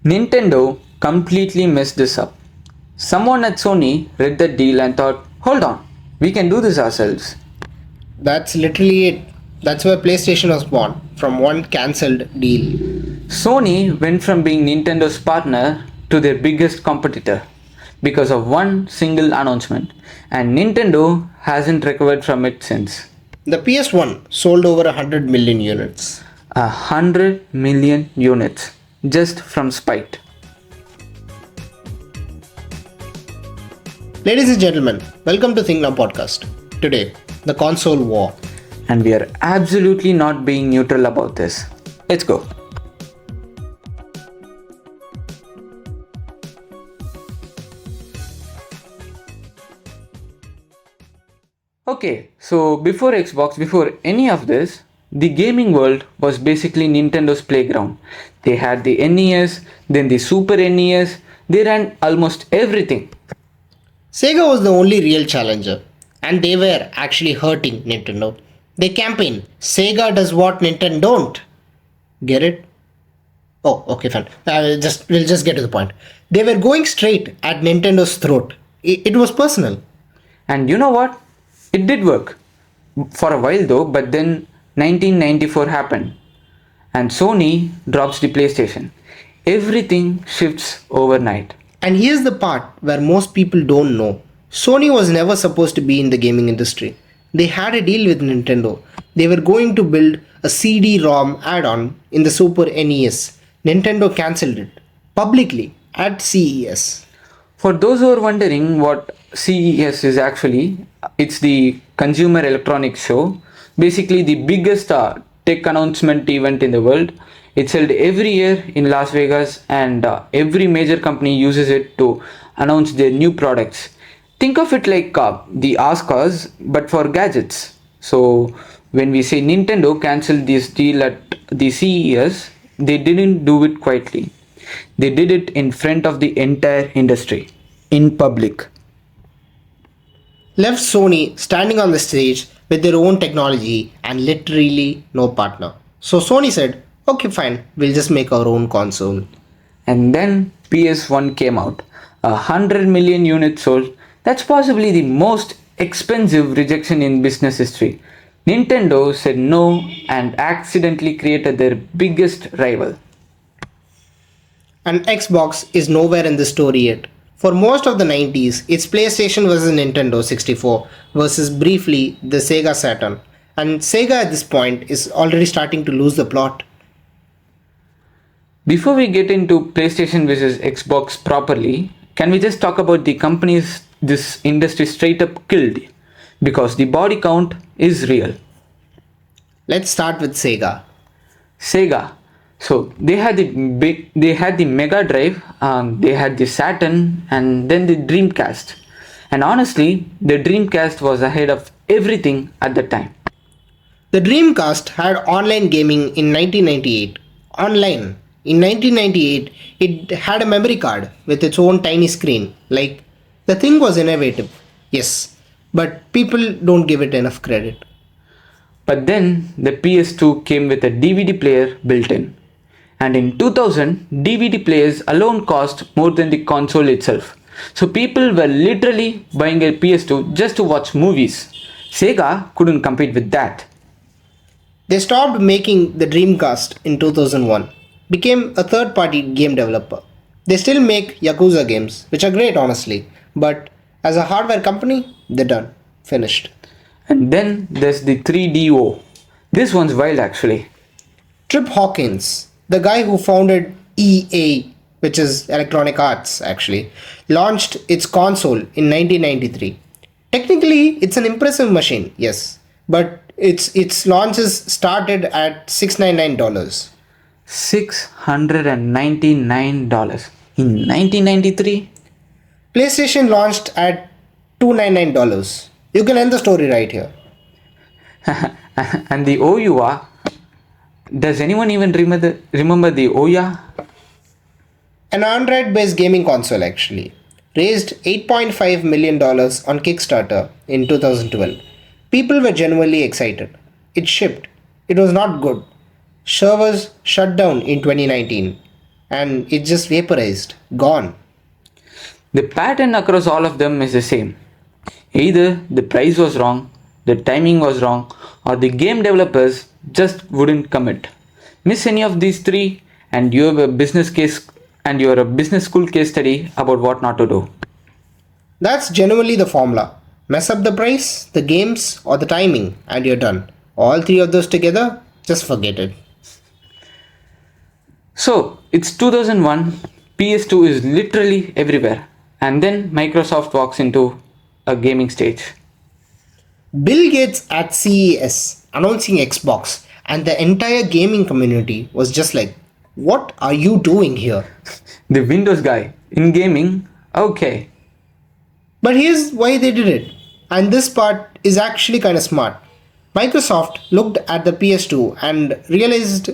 Nintendo completely messed this up. Someone at Sony read the deal and thought, hold on, we can do this ourselves. That's literally it. That's where PlayStation was born, from one cancelled deal. Sony went from being Nintendo's partner to their biggest competitor because of one single announcement, and Nintendo hasn't recovered from it since. The PS1 sold over 100 million units. 100 million units just from spite. Ladies and gentlemen, welcome to Think Now Podcast. Today, the console war. And we are absolutely not being neutral about this. Let's go. Okay, so before Xbox, before any of this, the gaming world was basically Nintendo's playground. They had the NES, then the Super NES, they ran almost everything. Sega was the only real challenger, and they were actually hurting Nintendo. They campaign, Sega does what Nintendo don't. Get it? Oh, okay, fine. We'll just get to the point. They were going straight at Nintendo's throat. It was personal. And you know what? It did work. For a while though, but then 1994 happened. And Sony drops the PlayStation. Everything shifts overnight. And here's the part where most people don't know. Sony was never supposed to be in the gaming industry. They had a deal with Nintendo. They were going to build a CD-ROM add-on in the Super NES. Nintendo cancelled it publicly at CES. For those who are wondering what CES is actually, it's the Consumer Electronics Show, basically the biggest tech announcement event in the world. It's held every year in Las Vegas, and every major company uses it to announce their new products. Think of it like the Oscars, but for gadgets. So when we say Nintendo cancelled this deal at the CES, they didn't do it quietly. They did it in front of the entire industry, in public. Left Sony standing on the stage with their own technology and literally no partner. So Sony said, okay, fine, we'll just make our own console. And then PS1 came out. 100 million units sold. That's possibly the most expensive rejection in business history. Nintendo said no and accidentally created their biggest rival. And Xbox is nowhere in the story yet. For most of the 90s, its PlayStation versus Nintendo 64 versus briefly the Sega Saturn. And Sega at this point is already starting to lose the plot. Before we get into PlayStation versus Xbox properly, can we just talk about the companies this industry straight up killed? Because the body count is real. Let's start with Sega. Sega. So they had the Mega Drive, they had the Saturn, and then the Dreamcast. And honestly, the Dreamcast was ahead of everything at the time. The Dreamcast had online gaming in 1998. Online. In 1998, it had a memory card with its own tiny screen. Like, the thing was innovative. Yes, but people don't give it enough credit. But then the PS2 came with a DVD player built in. And in 2000, DVD players alone cost more than the console itself. So people were literally buying a PS2 just to watch movies. Sega couldn't compete with that. They stopped making the Dreamcast in 2001, became a third party game developer. They still make Yakuza games, which are great honestly, but as a hardware company, they're done. Finished. And then there's the 3DO. This one's wild actually. Trip Hawkins, the guy who founded EA, which is Electronic Arts actually, launched its console in 1993. Technically, it's an impressive machine, yes, but its launches started at $699. $699 in 1993. PlayStation launched at $299. You can end the story right here. And the OUA, does anyone even remember the OUA? An Android-based gaming console actually raised $8.5 million on Kickstarter in 2012. People were genuinely excited. It shipped. It was not good. Servers shut down in 2019. and it just vaporized, gone. The pattern across all of them is the same. Either the price was wrong, the timing was wrong, or the game developers just wouldn't commit. Miss any of these three, and you have a business case and you are a business school case study about what not to do. That's generally the formula. Mess up the price, the games, or the timing, and you're done. All three of those together, just forget it. So it's 2001, PS2 is literally everywhere, and then Microsoft walks into a gaming stage. Bill Gates at CES announcing Xbox, and the entire gaming community was just like, what are you doing here? The Windows guy in gaming, okay. But here's why they did it. And this part is actually kind of smart. Microsoft looked at the PS2 and realized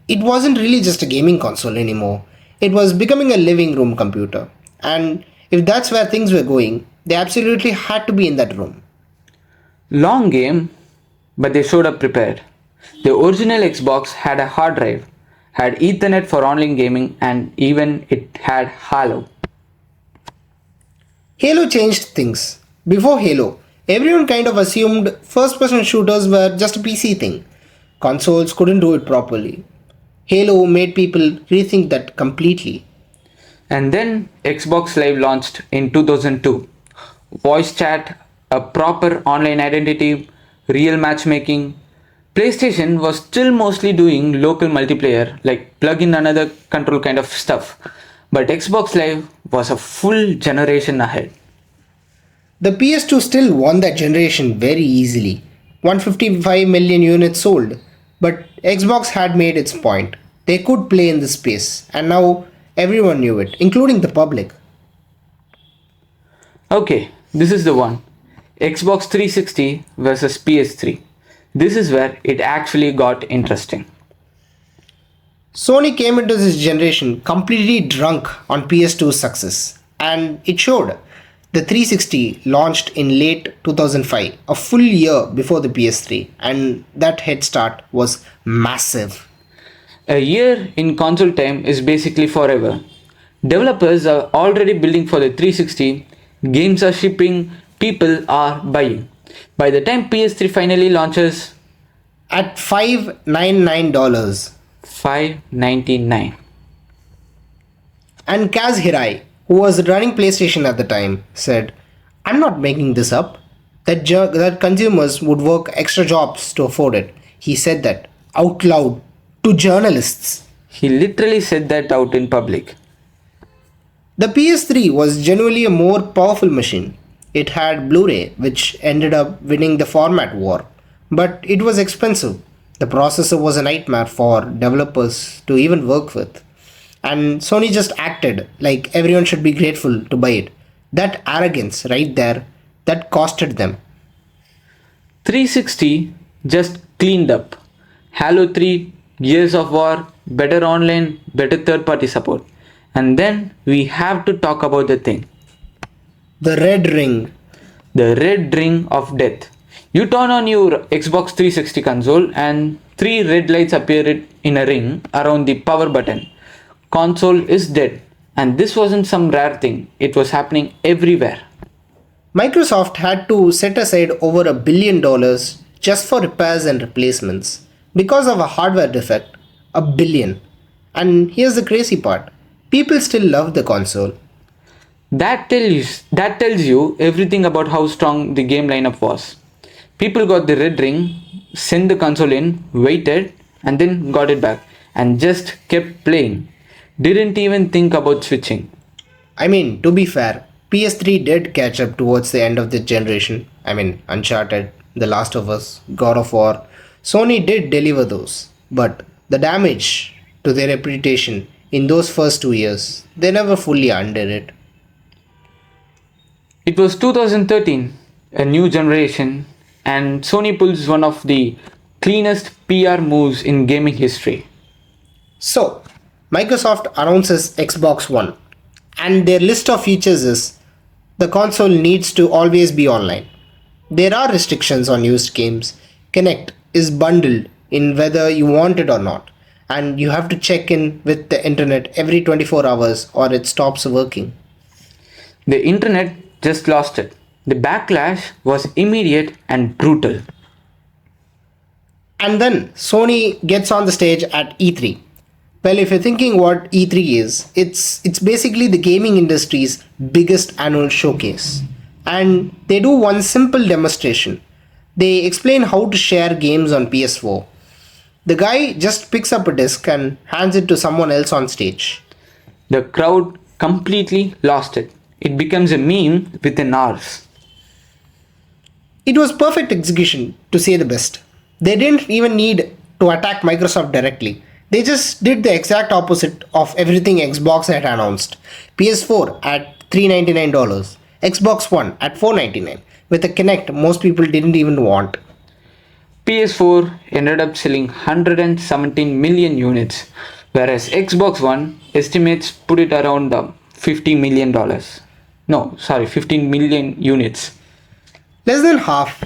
it wasn't really just a gaming console anymore. It was becoming a living room computer. And if that's where things were going, they absolutely had to be in that room. Long game, but they showed up prepared. The original Xbox had a hard drive, had Ethernet for online gaming, and even it had Halo. Halo changed things. Before Halo, everyone kind of assumed first person shooters were just a PC thing. Consoles couldn't do it properly. Halo made people rethink that completely. And then Xbox Live launched in 2002. Voice chat, a proper online identity, real matchmaking. PlayStation was still mostly doing local multiplayer, like plug in another control kind of stuff. But Xbox Live was a full generation ahead. The PS2 still won that generation very easily. 155 million units sold. But Xbox had made its point. They could play in the space, and now everyone knew it, including the public. Okay, this is the one. Xbox 360 versus PS3. This is where it actually got interesting. Sony came into this generation completely drunk on PS2's success, and it showed. The 360 launched in late 2005, a full year before the PS3, and that head start was massive. A year in console time is basically forever. Developers are already building for the 360, games are shipping, people are buying. By the time PS3 finally launches, At $599, $599. and Kaz Hirai, who was running PlayStation at the time, said, I'm not making this up. That consumers would work extra jobs to afford it. He said that out loud to journalists. He literally said that out in public. The PS3 was genuinely a more powerful machine. It had Blu-ray, which ended up winning the format war. But it was expensive. The processor was a nightmare for developers to even work with. And Sony just acted like everyone should be grateful to buy it. That arrogance right there, that costed them. 360 just cleaned up. Halo 3, Gears of War, better online, better third party support. And then we have to talk about the thing. The red ring. The red ring of death. You turn on your Xbox 360 console and three red lights appear in a ring around the power button. Console is dead. And this wasn't some rare thing, it was happening everywhere. Microsoft had to set aside over $1 billion just for repairs and replacements because of a hardware defect. $1 billion. And here's the crazy part, people still love the console. That tells you everything about how strong the game lineup was. People got the red ring, sent the console in, waited, and then got it back, and just kept playing. Didn't even think about switching. I mean, to be fair, PS3 did catch up towards the end of the generation. I mean, Uncharted, The Last of Us, God of War. Sony did deliver those, but the damage to their reputation in those first 2 years, they never fully undid it. It was 2013, a new generation, and Sony pulls one of the cleanest PR moves in gaming history. So, Microsoft announces Xbox One, and their list of features is the console needs to always be online. There are restrictions on used games. Connect is bundled in whether you want it or not. and you have to check in with the internet every 24 hours or it stops working. The internet just lost it. The backlash was immediate and brutal. And then Sony gets on the stage at E3. Well, if you're thinking what E3 is, it's basically the gaming industry's biggest annual showcase. And they do one simple demonstration. They explain how to share games on PS4. The guy just picks up a disc and hands it to someone else on stage. The crowd completely lost it. It becomes a meme within hours. It was perfect execution, to say the best. They didn't even need to attack Microsoft directly. They just did the exact opposite of everything Xbox had announced. PS4 at $399, Xbox One at $499, with a Kinect most people didn't even want. PS4 ended up selling 117 million units, whereas Xbox One estimates put it around the $50 million. No, sorry, 15 million units. Less than half.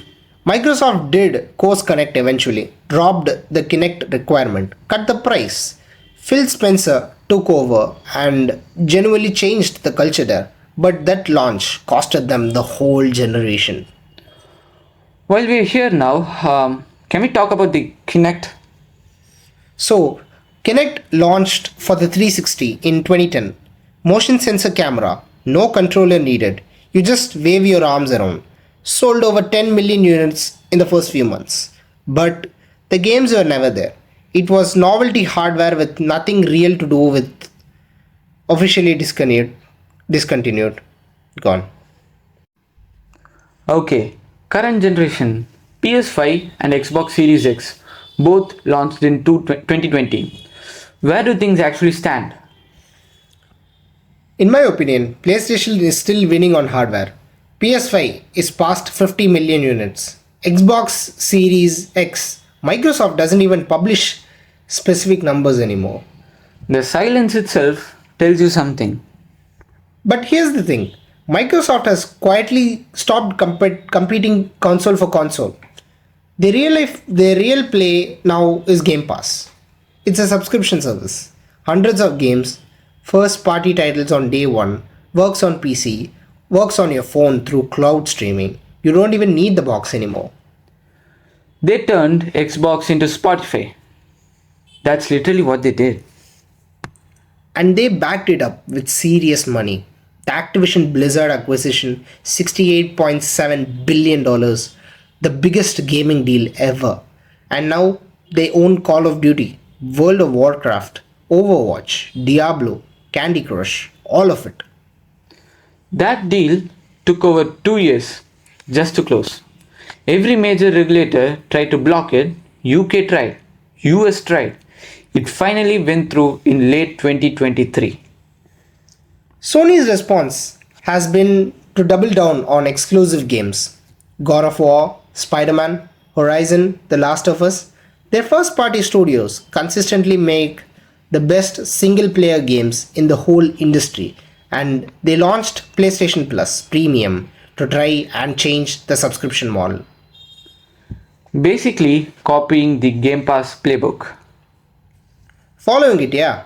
Microsoft did course Connect eventually, dropped the Kinect requirement, cut the price. Phil Spencer took over and genuinely changed the culture there. But that launch costed them the whole generation. While we're here now, can we talk about the Kinect? So, Kinect launched for the 360 in 2010. Motion sensor camera, no controller needed. You just wave your arms around. Sold over 10 million units in the first few months. But the games were never there. It was novelty hardware with nothing real to do with officially discontinued. Gone. Okay, current generation PS5 and Xbox Series X both launched in 2020. Where do things actually stand? In my opinion, PlayStation is still winning on hardware. PS5 is past 50 million units. Xbox Series X, Microsoft doesn't even publish specific numbers anymore. The silence itself tells you something. But here's the thing, Microsoft has quietly stopped competing console for console. Their real play now is Game Pass. It's a subscription service. Hundreds of games, first party titles on day one, works on PC, works on your phone through cloud streaming. You don't even need the box anymore. They turned Xbox into Spotify. That's literally what they did. And they backed it up with serious money. The Activision Blizzard acquisition, $68.7 billion, the biggest gaming deal ever. And now they own Call of Duty, World of Warcraft, Overwatch, Diablo, Candy Crush, all of it. That deal took over 2 years just to close. Every major regulator tried to block it. UK tried, US tried. It finally went through in late 2023. Sony's response has been to double down on exclusive games. God of War, Spider-Man, Horizon, The Last of Us. Their first party studios consistently make the best single player games in the whole industry, and they launched PlayStation Plus Premium to try and change the subscription model. Basically, copying the Game Pass playbook. Following it, yeah.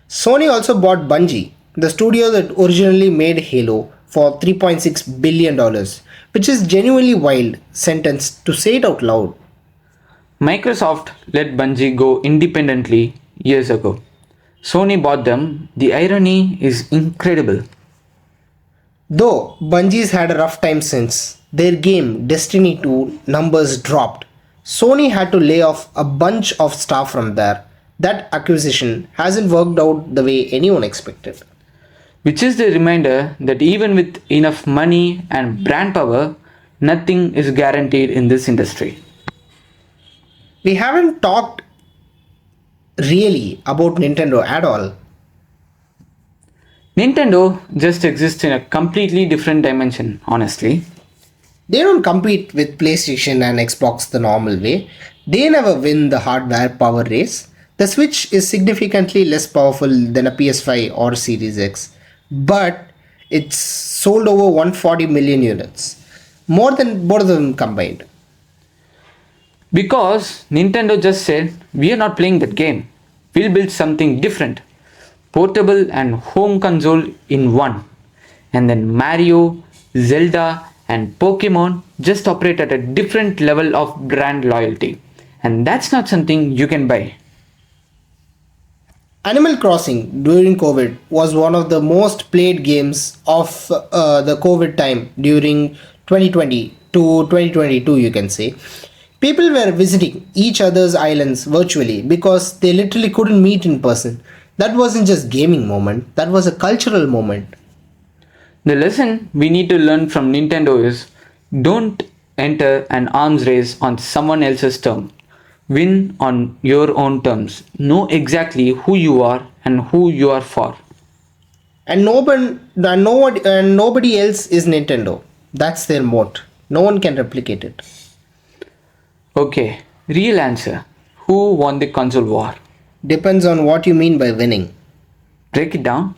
Sony also bought Bungie, the studio that originally made Halo, for $3.6 billion, which is genuinely wild sentence to say it out loud. Microsoft let Bungie go independently years ago. Sony bought them. The irony is incredible. Though Bungie's had a rough time since their game Destiny 2 numbers dropped, Sony had to lay off a bunch of staff from there. That acquisition hasn't worked out the way anyone expected. Which is the reminder that even with enough money and brand power, nothing is guaranteed in this industry. We haven't talked really about Nintendo at all. Nintendo just exists in a completely different dimension, honestly. They don't compete with PlayStation and Xbox the normal way. They never win the hardware power race. The Switch is significantly less powerful than a PS5 or Series X, but it's sold over 140 million units, more than both of them combined. Because Nintendo just said, we are not playing that game. we'll build something different, portable and home console in one. And then Mario, Zelda, and Pokemon just operate at a different level of brand loyalty. And that's not something you can buy. Animal Crossing during COVID was one of the most played games of the COVID time during 2020 to 2022, you can say. People were visiting each other's islands virtually because they literally couldn't meet in person. That wasn't just gaming moment, that was a cultural moment. The lesson we need to learn from Nintendo is don't enter an arms race on someone else's term. Win on your own terms. Know exactly who you are and who you are for. And nobody else is Nintendo. That's their moat. No one can replicate it. Okay, real answer. Who won the console war? Depends on what you mean by winning. Break it down.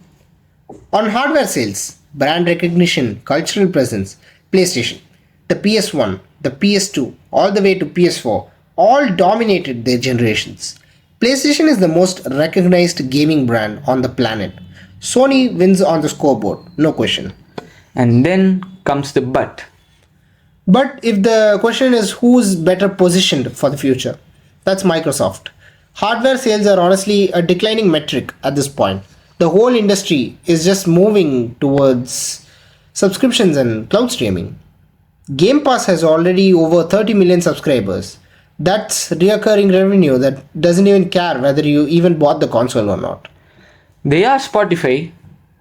On hardware sales, brand recognition, cultural presence, PlayStation, the PS1, the PS2, all the way to PS4, all dominated their generations. PlayStation is the most recognized gaming brand on the planet. Sony wins on the scoreboard, no question. And then comes the but. But if the question is who's better positioned for the future, that's Microsoft. Hardware sales are honestly a declining metric at this point. The whole industry is just moving towards subscriptions and cloud streaming. Game Pass has already over 30 million subscribers. That's recurring revenue that doesn't even care whether you even bought the console or not. They are Spotify.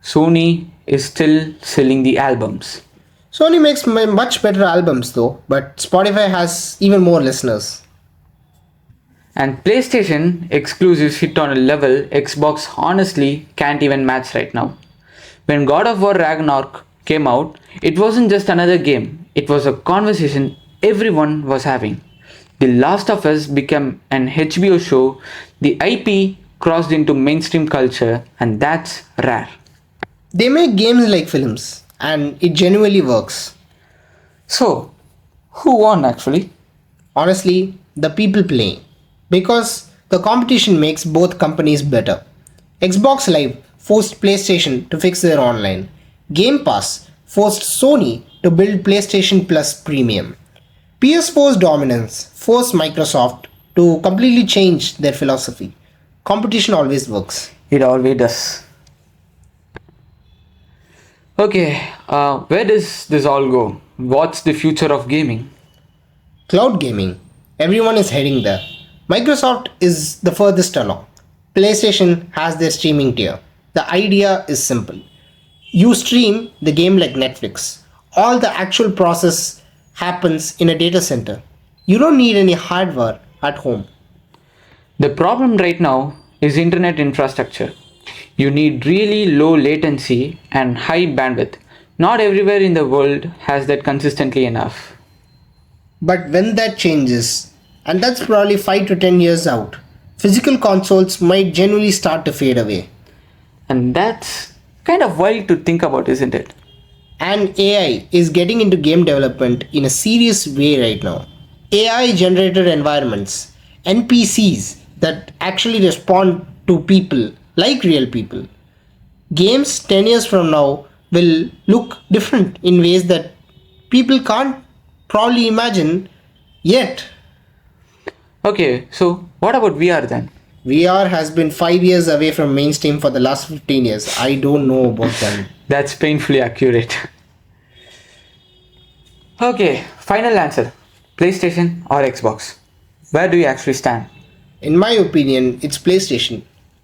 Sony is still selling the albums. Sony makes much better albums though, but Spotify has even more listeners. And PlayStation exclusives hit on a level Xbox honestly can't even match right now. When God of War Ragnarok came out, it wasn't just another game, it was a conversation everyone was having. The Last of Us became an HBO show, the IP crossed into mainstream culture, and that's rare. They make games like films, and it genuinely works. So, who won actually? Honestly, the people playing. Because the competition makes both companies better. Xbox Live forced PlayStation to fix their online. Game Pass forced Sony to build PlayStation Plus Premium. PS4's dominance forced Microsoft to completely change their philosophy. Competition always works. It always does. Okay, where does this all go? What's the future of gaming? Cloud gaming. Everyone is heading there. Microsoft is the furthest along. PlayStation has their streaming tier. The idea is simple. You stream the game like Netflix. All the actual process happens in a data center. You don't need any hardware at home. The problem right now is internet infrastructure. You need really low latency and high bandwidth. Not everywhere in the world has that consistently enough. But when that changes, and that's probably 5 to 10 years out, physical consoles might genuinely start to fade away. And that's kind of wild to think about, isn't it? And AI is getting into game development in a serious way right now. AI generated environments, NPCs that actually respond to people like real people. Games 10 years from now will look different in ways that people can't probably imagine yet. Okay, so what about VR then? VR has been 5 years away from mainstream for the last 15 years. I don't know about them. That's painfully accurate. Okay, final answer. PlayStation or Xbox? Where do you actually stand? In my opinion, it's PlayStation.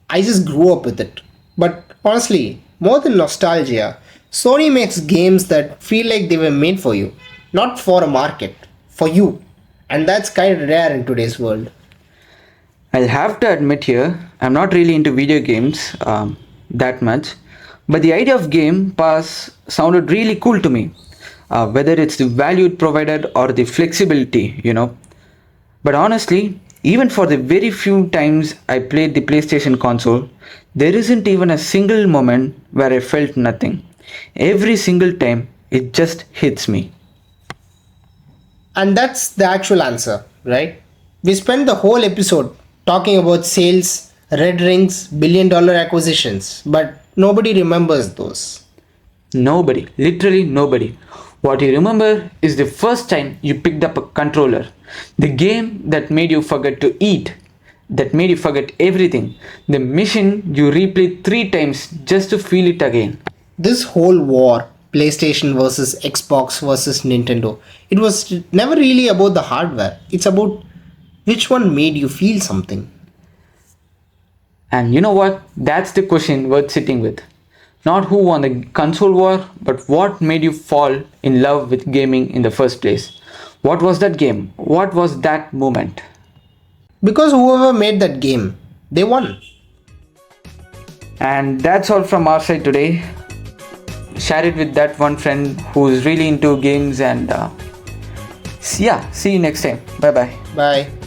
I just grew up with it. But honestly, more than nostalgia, Sony makes games that feel like they were made for you, not for a market, for you. And that's kind of rare in today's world. I'll have to admit here, I'm not really into video games that much, but the idea of Game Pass sounded really cool to me. Whether it's the value it provided or the flexibility. But honestly, even for the very few times I played the PlayStation console, there isn't even a single moment where I felt nothing. Every single time, it just hits me. And that's the actual answer, right? We spent the whole episode talking about sales, Red rings, $1 billion acquisitions, but nobody remembers those. Nobody, literally nobody. What you remember is the first time you picked up a controller, the game that made you forget to eat, that made you forget everything, the mission you replayed 3 times just to feel it again. This whole war, PlayStation versus Xbox versus Nintendo, it was never really about the hardware. It's about which one made you feel something. And you know what? That's the question worth sitting with. Not who won the console war, but what made you fall in love with gaming in the first place. What was that game? What was that moment? Because whoever made that game, they won. And that's all from our side today. Share it with that one friend who's really into games, and yeah, see you next time. Bye bye. Bye.